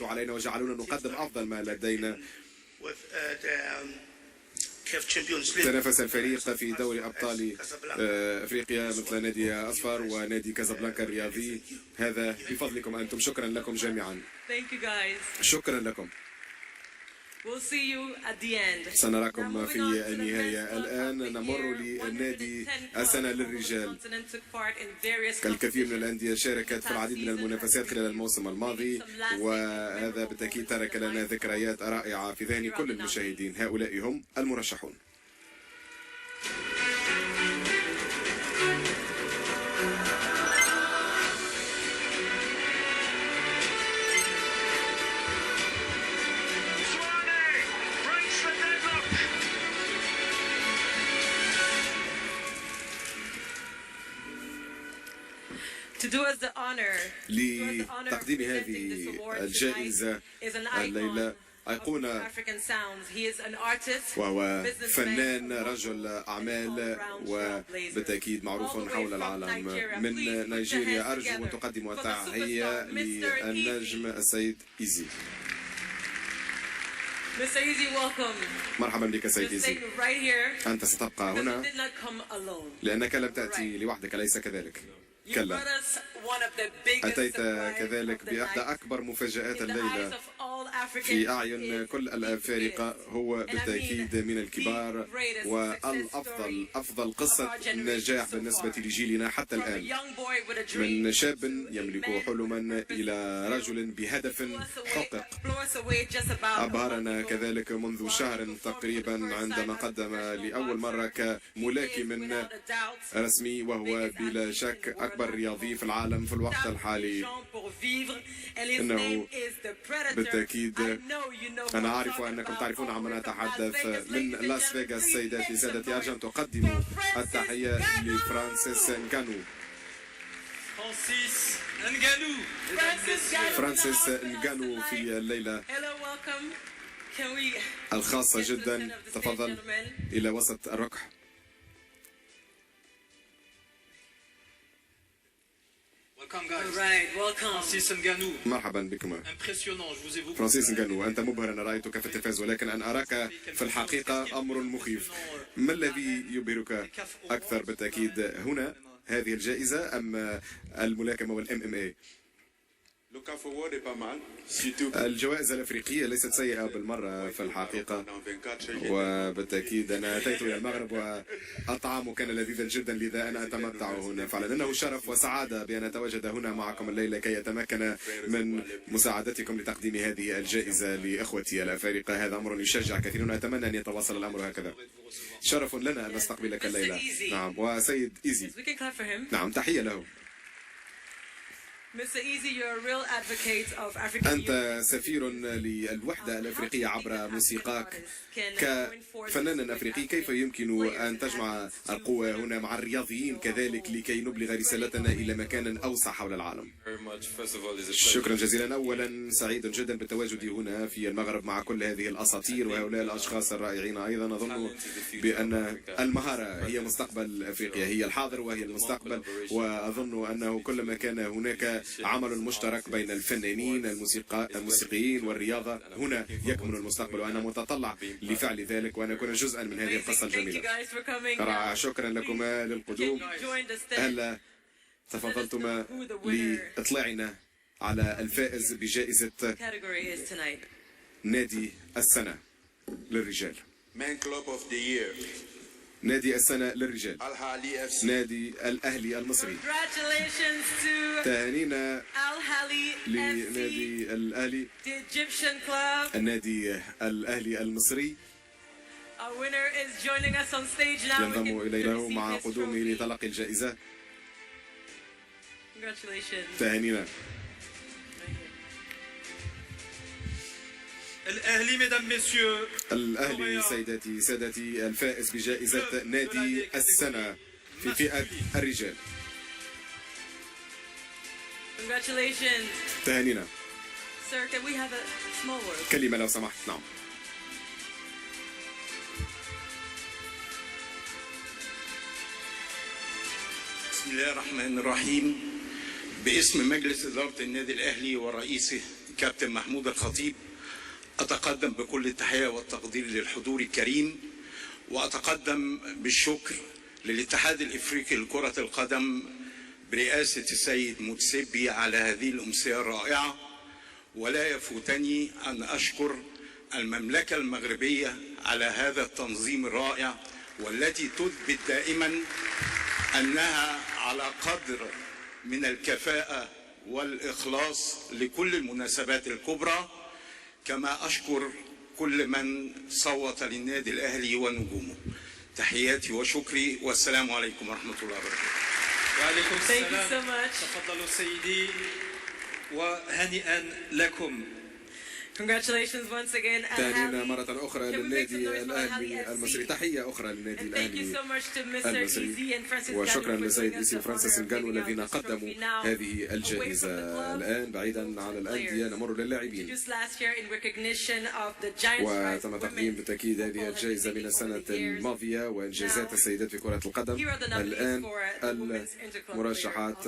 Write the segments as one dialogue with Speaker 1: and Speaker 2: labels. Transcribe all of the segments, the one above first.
Speaker 1: علينا وجعلونا نقدم أفضل ما لدينا. تنافس الفريق في دوري أبطال أفريقيا مثل نادي أصفر ونادي كازابلانكا الرياضي. هذا بفضلكم أنتم. شكرا لكم جميعا. شكرا لكم. سنراكم في النهاية. الآن نمر لنادي السنة للرجال. الكثير من الأندية شاركت في العديد من المنافسات خلال الموسم الماضي، وهذا بالتأكيد ترك لنا ذكريات رائعة في ذهن كل المشاهدين. هؤلاء هم المرشحون. لتقديم هذه الجائزة الليلة أيقونة، وهو فنان رجل أعمال وبالتأكيد معروف حول العالم. من نيجيريا أرجو أن تقدم تحية للنجم السيد إيزي. مرحبا بك سيد إيزي. أنت ستبقى هنا لأنك لم تأتي لوحدك، أليس كذلك؟ كلا، أتيت كذلك بإحدى أكبر مفاجآت الليلة في أعين كل الأفارقة. هو بالتأكيد من الكبار والأفضل قصة نجاح بالنسبة لجيلنا حتى الآن، من شاب يملك حلما إلى رجل بهدف حقق. أبهرنا كذلك منذ شهر تقريبا عندما قدم لأول مرة كملاكم رسمي، وهو بلا شك أكبر رياضي في العالم في الوقت الحالي. إنه بالتأكيد، أنا أعرف أنكم تعرفون عما نتحدث. من لاس فيغاس سيداتي سادتي، أرجو أن تقدموا التحية لفرانسيس نغانو. فرانسيس نغانو في الليلة الخاصة جدا. تفضل إلى وسط الركح. مرحبا بكم. فرانسيس نغانو، أنت مبهر. أنا رأيتك في التلفاز، ولكن أن أراك في الحقيقة أمر مخيف. ما الذي يبهرك أكثر؟ بالتأكيد هنا هذه الجائزة أم الملاكمة والMMA؟ الجوائز الأفريقية ليست سيئة بالمرة في الحقيقة، وبالتأكيد أنا أتيت إلى المغرب والطعام كان لذيذا جدا، لذا أنا أتمتع هنا فعلا. إنه شرف وسعادة بأن أتواجد هنا معكم الليلة كي أتمكن من مساعدتكم لتقديم هذه الجائزة لإخوتي الأفارقة. هذا أمر يشجع كثيرا، وأتمنى أن يتواصل الأمر هكذا. شرف لنا أن نستقبلك الليلة. نعم، وسيد إيزي. نعم، تحية له. أنت سفير للوحدة الأفريقية عبر موسيقاك. كفنان أفريقي، كيف يمكن أن تجمع القوة هنا مع الرياضيين كذلك لكي نبلغ رسالتنا إلى مكان أوسع حول العالم؟ شكرا جزيلا. أولا سعيد جدا بالتواجد هنا في المغرب مع كل هذه الأساطير وهؤلاء الأشخاص الرائعين. أيضا أظن بأن المهارة هي مستقبل أفريقيا، هي الحاضر وهي المستقبل، وأظن أنه كلما كان هناك عمل مشترك بين الفنانين الموسيقيين والرياضة، هنا يكمن المستقبل، وأنا متطلع لفعل ذلك وأن أكون جزءا من هذه القصة الجميلة. رائع، شكرا لكما للقدوم. هلا تفضلتما لإطلاعنا على الفائز بجائزة نادي السنة للرجال. نادي السنة للرجال، نادي الأهلي المصري. تهانينا لنادي الأهلي، النادي الأهلي المصري. ينضم إلينا مع قدومه لتلقي الجائزة. تهانينا. الأهلي سيداتي سادتي، الفائز بجائزة نادي السنة في فئة الرجال. تهانينا. كلمة لو سمحت. نعم.
Speaker 2: بسم الله الرحمن الرحيم. باسم مجلس إدارة النادي الأهلي ورئيسه كابتن محمود الخطيب، أتقدم بكل التحية والتقدير للحضور الكريم، وأتقدم بالشكر للاتحاد الإفريقي لكرة القدم برئاسة السيد متسبي على هذه الأمسية الرائعة. ولا يفوتني أن أشكر المملكة المغربية على هذا التنظيم الرائع، والتي تثبت دائما أنها على قدر من الكفاءة والإخلاص لكل المناسبات الكبرى. كما أشكر كل من صوت للنادي الأهلي ونجومه. تحياتي وشكري، والسلام عليكم ورحمة الله وبركاته.
Speaker 3: وعليكم السلام. تفضلوا سيدي وهنيئا لكم.
Speaker 4: Congratulations once again.
Speaker 1: تهنئة مرة أخرى للنادي الأهلي المصري، تحية أخرى للنادي الأهلي المصري، وشكرا لسيد إيسي وفرانسيس نغانو الذين قدموا هذه الجائزة. الآن بعيدا عن الأندية نمر للاعبين، وتم تقديم بالتأكيد هذه الجائزة من السنة الماضية وإنجازات السيدات في كرة القدم. الآن المرشحات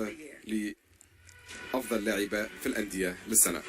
Speaker 1: لأفضل لاعبة في الأندية للسنة.